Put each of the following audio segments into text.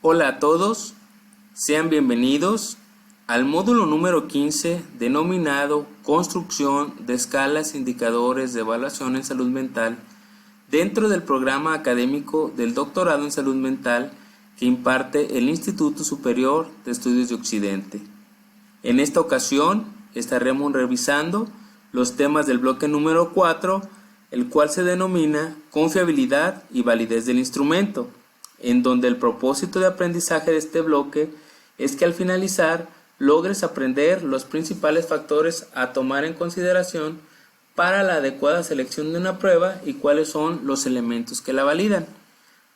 Hola a todos, sean bienvenidos al módulo número 15 denominado Construcción de escalas e indicadores de evaluación en salud mental dentro del programa académico del doctorado en salud mental que imparte el Instituto Superior de Estudios de Occidente. En esta ocasión estaremos revisando los temas del bloque número 4, el cual se denomina Confiabilidad y validez del instrumento, en donde el propósito de aprendizaje de este bloque es que al finalizar logres aprender los principales factores a tomar en consideración para la adecuada selección de una prueba y cuáles son los elementos que la validan.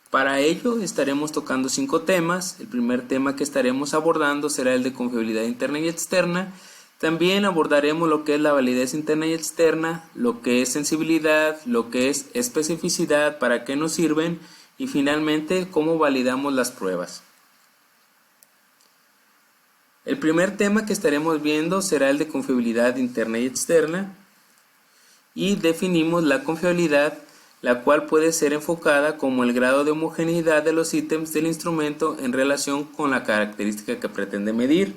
Para ello estaremos tocando 5 temas. El primer tema que estaremos abordando será el de confiabilidad interna y externa. También abordaremos lo que es la validez interna y externa, lo que es sensibilidad, lo que es especificidad, para qué nos sirven y finalmente cómo validamos las pruebas. El primer tema que estaremos viendo será el de confiabilidad interna y externa y definimos la confiabilidad, la cual puede ser enfocada como el grado de homogeneidad de los ítems del instrumento en relación con la característica que pretende medir.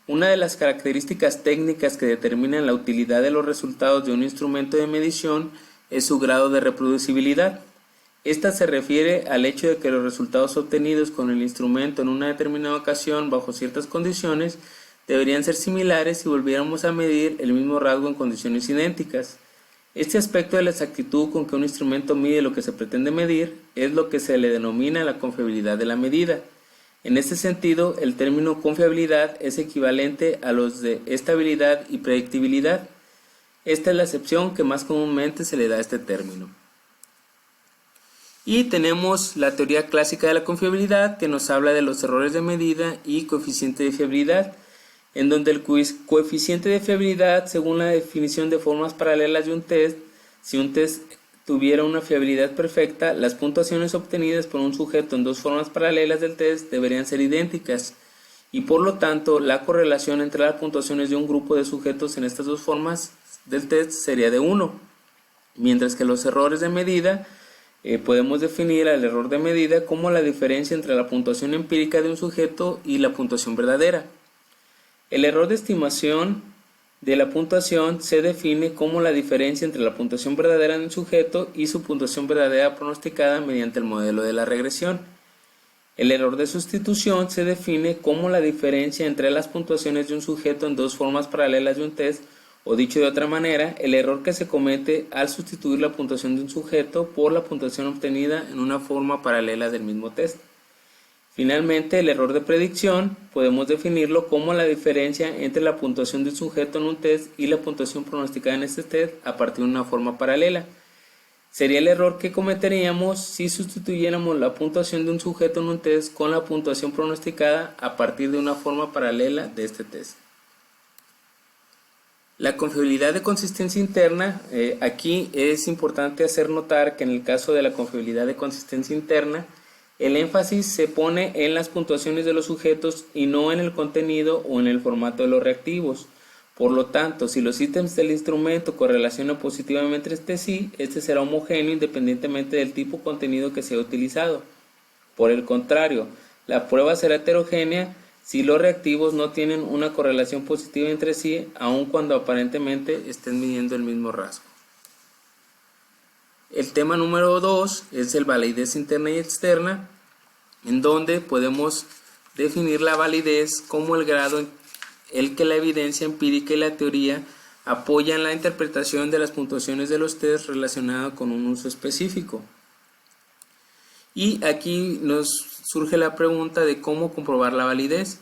Una de las características técnicas que determinan la utilidad de los resultados de un instrumento de medición es su grado de reproducibilidad. Esta se refiere al hecho de que los resultados obtenidos con el instrumento en una determinada ocasión bajo ciertas condiciones deberían ser similares si volviéramos a medir el mismo rasgo en condiciones idénticas. Este aspecto de la exactitud con que un instrumento mide lo que se pretende medir es lo que se le denomina la confiabilidad de la medida. En este sentido, el término confiabilidad es equivalente a los de estabilidad y predictibilidad. Esta es la acepción que más comúnmente se le da a este término. Y tenemos la teoría clásica de la confiabilidad, que nos habla de los errores de medida y coeficiente de fiabilidad, en donde el coeficiente de fiabilidad, según la definición de formas paralelas de un test, si un test tuviera una fiabilidad perfecta, las puntuaciones obtenidas por un sujeto en dos formas paralelas del test deberían ser idénticas, y por lo tanto la correlación entre las puntuaciones de un grupo de sujetos en estas dos formas del test sería de 1, mientras que los errores de medida podemos definir al error de medida como la diferencia entre la puntuación empírica de un sujeto y la puntuación verdadera. El error de estimación de la puntuación se define como la diferencia entre la puntuación verdadera de un sujeto y su puntuación verdadera pronosticada mediante el modelo de la regresión. El error de sustitución se define como la diferencia entre las puntuaciones de un sujeto en dos formas paralelas de un test, o dicho de otra manera, el error que se comete al sustituir la puntuación de un sujeto por la puntuación obtenida en una forma paralela del mismo test. Finalmente, el error de predicción podemos definirlo como la diferencia entre la puntuación de un sujeto en un test y la puntuación pronosticada en este test a partir de una forma paralela. Sería el error que cometeríamos si sustituyéramos la puntuación de un sujeto en un test con la puntuación pronosticada a partir de una forma paralela de este test. La confiabilidad de consistencia interna, aquí es importante hacer notar que en el caso de la confiabilidad de consistencia interna, el énfasis se pone en las puntuaciones de los sujetos y no en el contenido o en el formato de los reactivos. Por lo tanto, si los ítems del instrumento correlacionan positivamente entre sí, este será homogéneo independientemente del tipo de contenido que sea utilizado. Por el contrario, la prueba será heterogénea si los reactivos no tienen una correlación positiva entre sí, aun cuando aparentemente estén midiendo el mismo rasgo. El tema número 2 es el validez interna y externa, en donde podemos definir la validez como el grado en el que la evidencia empírica y la teoría apoyan la interpretación de las puntuaciones de los test relacionadas con un uso específico. Y aquí nos surge la pregunta de cómo comprobar la validez.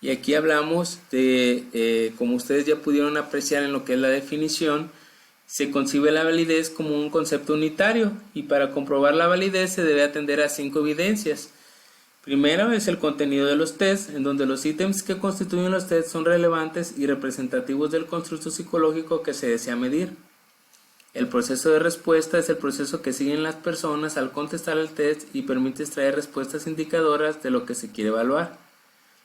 Y aquí hablamos de, como ustedes ya pudieron apreciar en lo que es la definición, se concibe la validez como un concepto unitario y para comprobar la validez se debe atender a 5 evidencias. Primero es el contenido de los tests, en donde los ítems que constituyen los tests son relevantes y representativos del constructo psicológico que se desea medir. El proceso de respuesta es el proceso que siguen las personas al contestar el test y permite extraer respuestas indicadoras de lo que se quiere evaluar.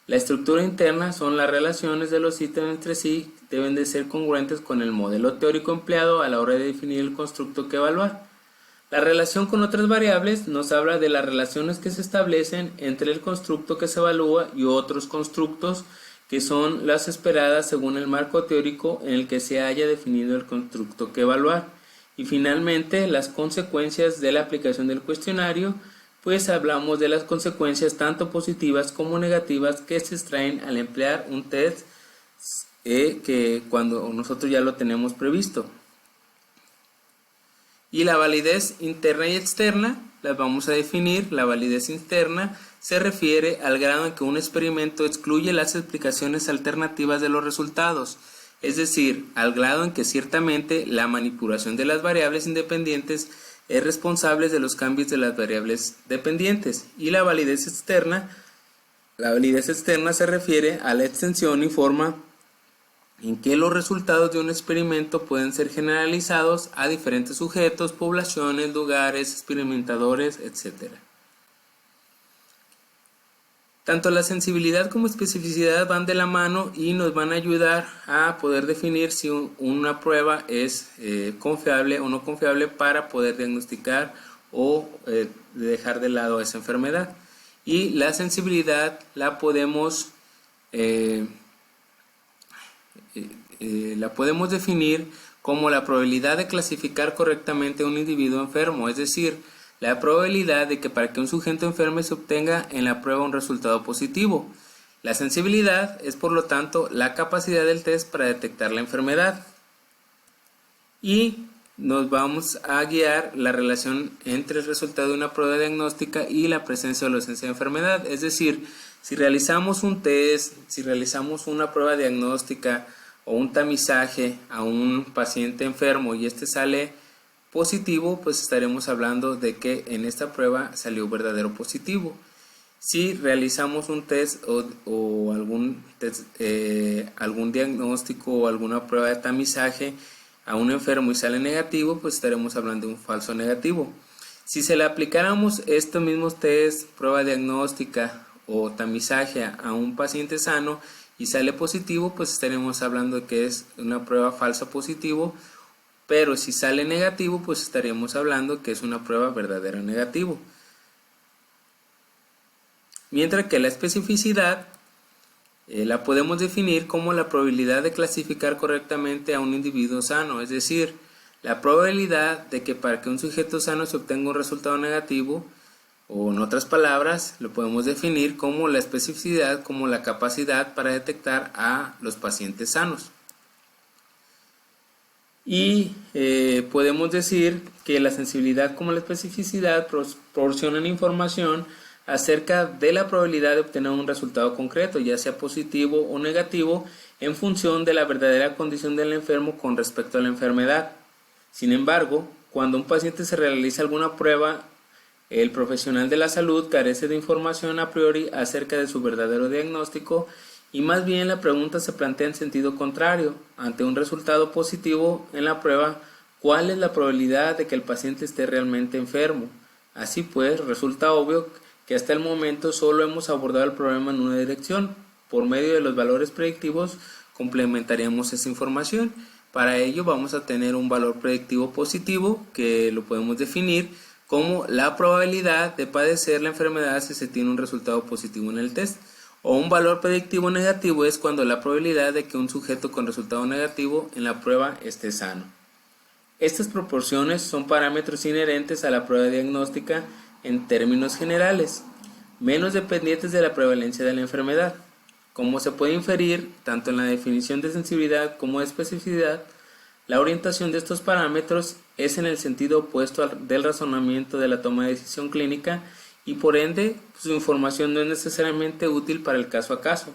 La estructura interna son las relaciones de los ítems entre sí, deben de ser congruentes con el modelo teórico empleado a la hora de definir el constructo que evaluar. La relación con otras variables nos habla de las relaciones que se establecen entre el constructo que se evalúa y otros constructos que son las esperadas según el marco teórico en el que se haya definido el constructo que evaluar. Y finalmente, las consecuencias de la aplicación del cuestionario, pues hablamos de las consecuencias tanto positivas como negativas que se extraen al emplear un test que cuando nosotros ya lo tenemos previsto. Y la validez interna y externa las vamos a definir. La validez interna se refiere al grado en que un experimento excluye las explicaciones alternativas de los resultados, es decir, al grado en que ciertamente la manipulación de las variables independientes es responsable de los cambios de las variables dependientes. Y la validez externa se refiere a la extensión y forma en que los resultados de un experimento pueden ser generalizados a diferentes sujetos, poblaciones, lugares, experimentadores, etc. Tanto la sensibilidad como especificidad van de la mano y nos van a ayudar a poder definir si una prueba es confiable o no confiable para poder diagnosticar o dejar de lado esa enfermedad. Y la sensibilidad la podemos definir como la probabilidad de clasificar correctamente a un individuo enfermo, es decir, la probabilidad de que para que un sujeto enferme se obtenga en la prueba un resultado positivo. La sensibilidad es, por lo tanto, la capacidad del test para detectar la enfermedad. Y nos vamos a guiar la relación entre el resultado de una prueba diagnóstica y la presencia o la ausencia de enfermedad. Es decir, si realizamos un test, si realizamos una prueba diagnóstica o un tamizaje a un paciente enfermo y este sale positivo, pues estaremos hablando de que en esta prueba salió verdadero positivo. Si realizamos un test o algún diagnóstico o alguna prueba de tamizaje a un enfermo y sale negativo, pues estaremos hablando de un falso negativo. Si se le aplicáramos estos mismos test, prueba diagnóstica o tamizaje a un paciente sano y sale positivo, pues estaremos hablando de que es una prueba falsa positivo. Pero si sale negativo, pues estaríamos hablando que es una prueba verdadera negativo. Mientras que la especificidad la podemos definir como la probabilidad de clasificar correctamente a un individuo sano, es decir, la probabilidad de que para que un sujeto sano se obtenga un resultado negativo, o en otras palabras, lo podemos definir como la especificidad como la capacidad para detectar a los pacientes sanos. Y podemos decir que la sensibilidad como la especificidad proporcionan información acerca de la probabilidad de obtener un resultado concreto, ya sea positivo o negativo, en función de la verdadera condición del enfermo con respecto a la enfermedad. Sin embargo, cuando un paciente se realiza alguna prueba, el profesional de la salud carece de información a priori acerca de su verdadero diagnóstico y más bien la pregunta se plantea en sentido contrario. Ante un resultado positivo en la prueba, ¿cuál es la probabilidad de que el paciente esté realmente enfermo? Así pues, resulta obvio que hasta el momento solo hemos abordado el problema en una dirección. Por medio de los valores predictivos complementaríamos esa información. Para ello vamos a tener un valor predictivo positivo que lo podemos definir como la probabilidad de padecer la enfermedad si se tiene un resultado positivo en el test. O un valor predictivo negativo es cuando la probabilidad de que un sujeto con resultado negativo en la prueba esté sano. Estas proporciones son parámetros inherentes a la prueba diagnóstica en términos generales, menos dependientes de la prevalencia de la enfermedad. Como se puede inferir, tanto en la definición de sensibilidad como de especificidad, la orientación de estos parámetros es en el sentido opuesto del razonamiento de la toma de decisión clínica y por ende su información no es necesariamente útil para el caso a caso.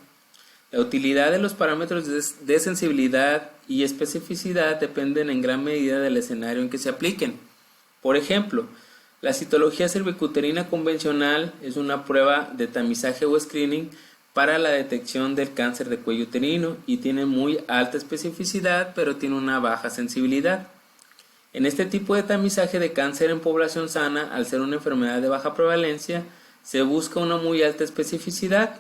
La utilidad de los parámetros de sensibilidad y especificidad dependen en gran medida del escenario en que se apliquen. Por ejemplo, la citología cervicuterina convencional es una prueba de tamizaje o screening para la detección del cáncer de cuello uterino y tiene muy alta especificidad, pero tiene una baja sensibilidad. En este tipo de tamizaje de cáncer en población sana, al ser una enfermedad de baja prevalencia, se busca una muy alta especificidad,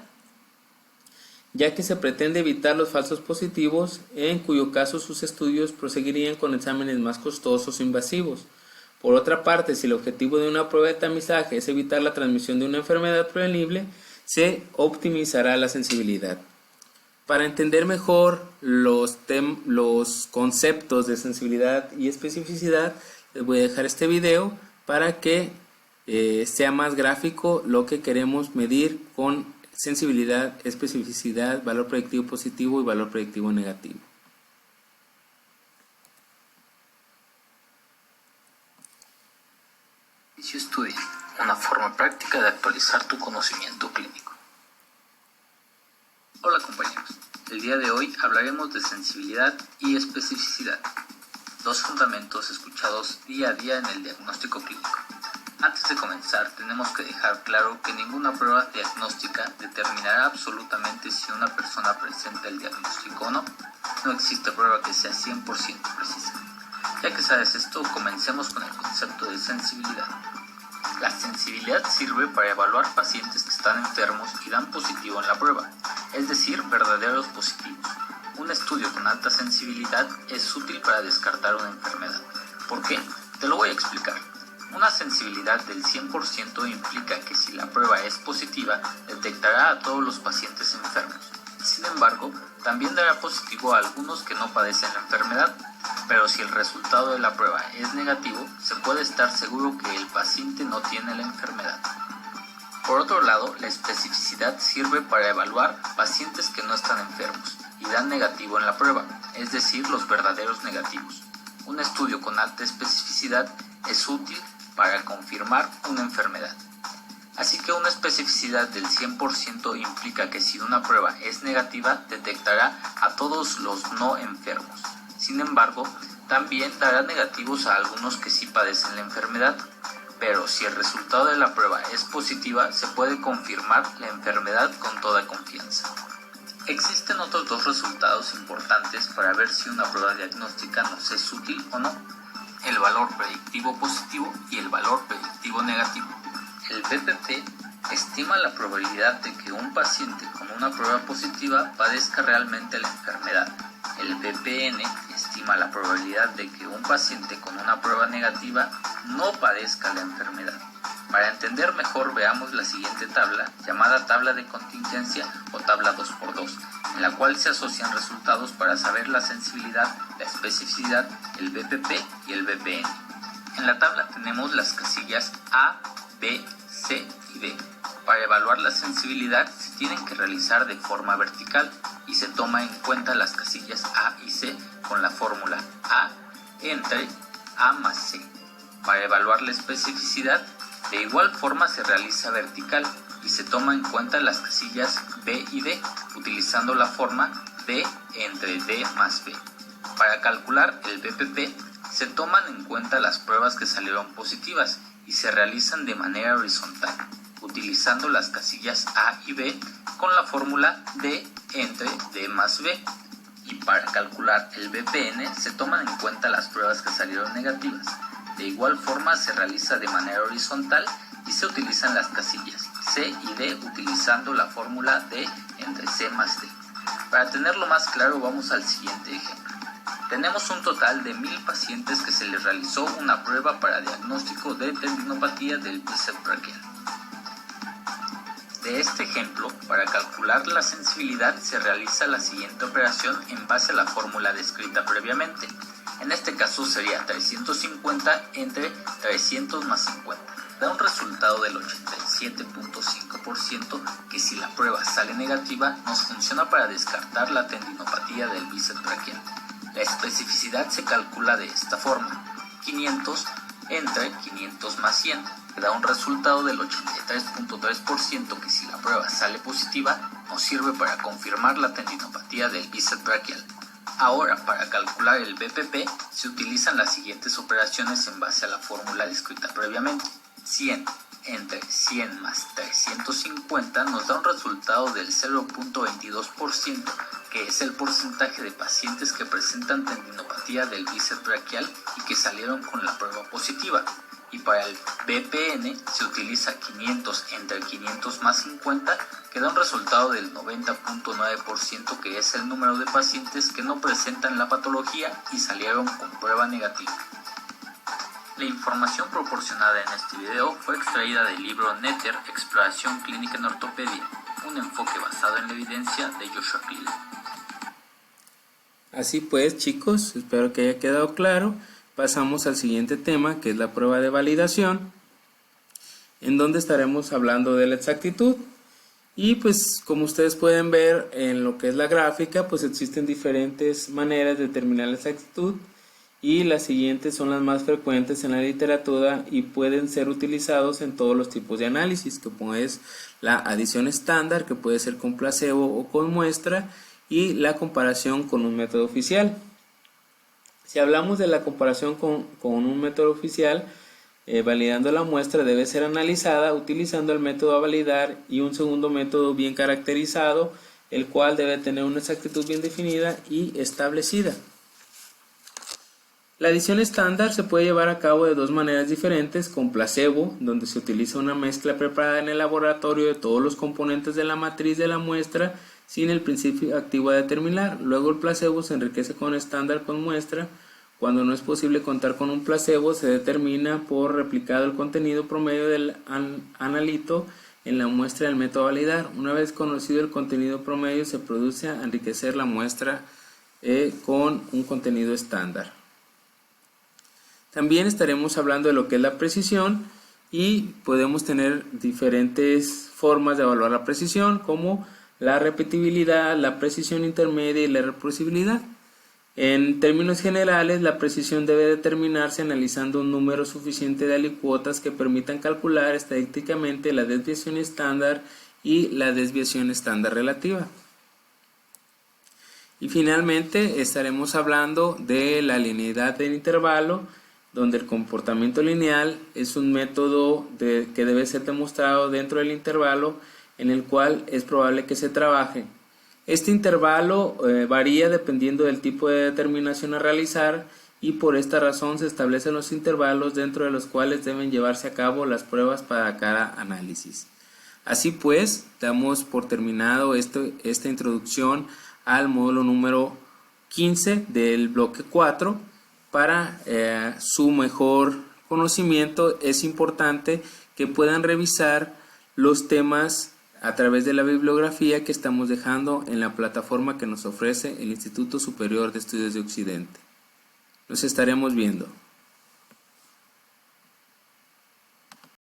ya que se pretende evitar los falsos positivos, en cuyo caso sus estudios proseguirían con exámenes más costosos e invasivos. Por otra parte, si el objetivo de una prueba de tamizaje es evitar la transmisión de una enfermedad prevenible, se optimizará la sensibilidad. Para entender mejor los conceptos de sensibilidad y especificidad, les voy a dejar este video para que sea más gráfico lo que queremos medir con sensibilidad, especificidad, valor predictivo positivo y valor predictivo negativo. Study, una forma práctica de actualizar tu conocimiento clínico. Hola compañeros, el día de hoy hablaremos de sensibilidad y especificidad, dos fundamentos escuchados día a día en el diagnóstico clínico. Antes de comenzar, tenemos que dejar claro que ninguna prueba diagnóstica determinará absolutamente si una persona presenta el diagnóstico o no. No existe prueba que sea 100% precisa. Ya que sabes esto, comencemos con el concepto de sensibilidad. La sensibilidad sirve para evaluar pacientes que están enfermos y dan positivo en la prueba, es decir, verdaderos positivos. Un estudio con alta sensibilidad es útil para descartar una enfermedad. ¿Por qué? Te lo voy a explicar. Una sensibilidad del 100% implica que si la prueba es positiva, detectará a todos los pacientes enfermos. Sin embargo, también dará positivo a algunos que no padecen la enfermedad. Pero si el resultado de la prueba es negativo, se puede estar seguro que el paciente no tiene la enfermedad. Por otro lado, la especificidad sirve para evaluar pacientes que no están enfermos y dan negativo en la prueba, es decir, los verdaderos negativos. Un estudio con alta especificidad es útil para confirmar una enfermedad. Así que una especificidad del 100% implica que si una prueba es negativa, detectará a todos los no enfermos. Sin embargo, también dará negativos a algunos que sí padecen la enfermedad, pero si el resultado de la prueba es positiva, se puede confirmar la enfermedad con toda confianza. Existen otros dos resultados importantes para ver si una prueba diagnóstica nos es útil o no: el valor predictivo positivo y el valor predictivo negativo. El BPP estima la probabilidad de que un paciente con una prueba positiva padezca realmente la enfermedad. El BPN estima la probabilidad de que un paciente con una prueba negativa no padezca la enfermedad. Para entender mejor, veamos la siguiente tabla, llamada tabla de contingencia o tabla 2x2, en la cual se asocian resultados para saber la sensibilidad, la especificidad, el BPP y el BPN. En la tabla tenemos las casillas A, B, C y D. Para evaluar la sensibilidad se tienen que realizar de forma vertical y se toma en cuenta las casillas A y C con la fórmula A entre A más C. Para evaluar la especificidad, de igual forma se realiza vertical y se toma en cuenta las casillas B y D utilizando la forma D entre D más B. Para calcular el BPP se toman en cuenta las pruebas que salieron positivas y se realizan de manera horizontal, utilizando las casillas A y B con la fórmula D entre D más B. Y para calcular el BPN se toman en cuenta las pruebas que salieron negativas. De igual forma se realiza de manera horizontal y se utilizan las casillas C y D utilizando la fórmula D entre C más D. Para tenerlo más claro, vamos al siguiente ejemplo. Tenemos un total de 1000 pacientes que se les realizó una prueba para diagnóstico de tendinopatía del bíceps braquial. De este ejemplo, para calcular la sensibilidad se realiza la siguiente operación en base a la fórmula descrita previamente. En este caso sería 350 entre 300 más 50. Da un resultado del 87.5% que si la prueba sale negativa nos funciona para descartar la tendinopatía del bíceps braquial. La especificidad se calcula de esta forma: 500 entre 500 más 100, que da un resultado del 83.3% que si la prueba sale positiva nos sirve para confirmar la tendinopatía del bíceps braquial. Ahora, para calcular el BPP se utilizan las siguientes operaciones en base a la fórmula descrita previamente. 100 entre 100 más 350 nos da un resultado del 0.22%, que es el porcentaje de pacientes que presentan tendinopatía del bíceps braquial y que salieron con la prueba positiva. Y para el BPN se utiliza 500 entre 500 más 50, que da un resultado del 90.9%, que es el número de pacientes que no presentan la patología y salieron con prueba negativa. La información proporcionada en este video fue extraída del libro Netter, Exploración Clínica en Ortopedia, un enfoque basado en la evidencia de Joshua Pyle. Así pues, chicos, espero que haya quedado claro. Pasamos al siguiente tema, que es la prueba de validación, en donde estaremos hablando de la exactitud. Y pues como ustedes pueden ver en lo que es la gráfica, pues existen diferentes maneras de determinar la exactitud y las siguientes son las más frecuentes en la literatura y pueden ser utilizados en todos los tipos de análisis, como es la adición estándar, que puede ser con placebo o con muestra, y la comparación con un método oficial. Si hablamos de la comparación con un método oficial, validando la muestra debe ser analizada utilizando el método a validar y un segundo método bien caracterizado, el cual debe tener una exactitud bien definida y establecida. La adición estándar se puede llevar a cabo de dos maneras diferentes: con placebo, donde se utiliza una mezcla preparada en el laboratorio de todos los componentes de la matriz de la muestra sin el principio activo a determinar. Luego el placebo se enriquece con estándar con muestra. Cuando no es posible contar con un placebo, se determina por replicado el contenido promedio del analito en la muestra del método a validar. Una vez conocido el contenido promedio, se produce a enriquecer la muestra con un contenido estándar. También estaremos hablando de lo que es la precisión y podemos tener diferentes formas de evaluar la precisión, como la repetibilidad, la precisión intermedia y la reproducibilidad. En términos generales, la precisión debe determinarse analizando un número suficiente de alicuotas que permitan calcular estadísticamente la desviación estándar y la desviación estándar relativa. Y finalmente estaremos hablando de la linealidad del intervalo, donde el comportamiento lineal es un método que debe ser demostrado dentro del intervalo en el cual es probable que se trabaje. Este intervalo varía dependiendo del tipo de determinación a realizar y por esta razón se establecen los intervalos dentro de los cuales deben llevarse a cabo las pruebas para cada análisis. Así pues, damos por terminado esta introducción al módulo número 15 del bloque 4. Para su mejor conocimiento es importante que puedan revisar los temas a través de la bibliografía que estamos dejando en la plataforma que nos ofrece el Instituto Superior de Estudios de Occidente. Nos estaremos viendo.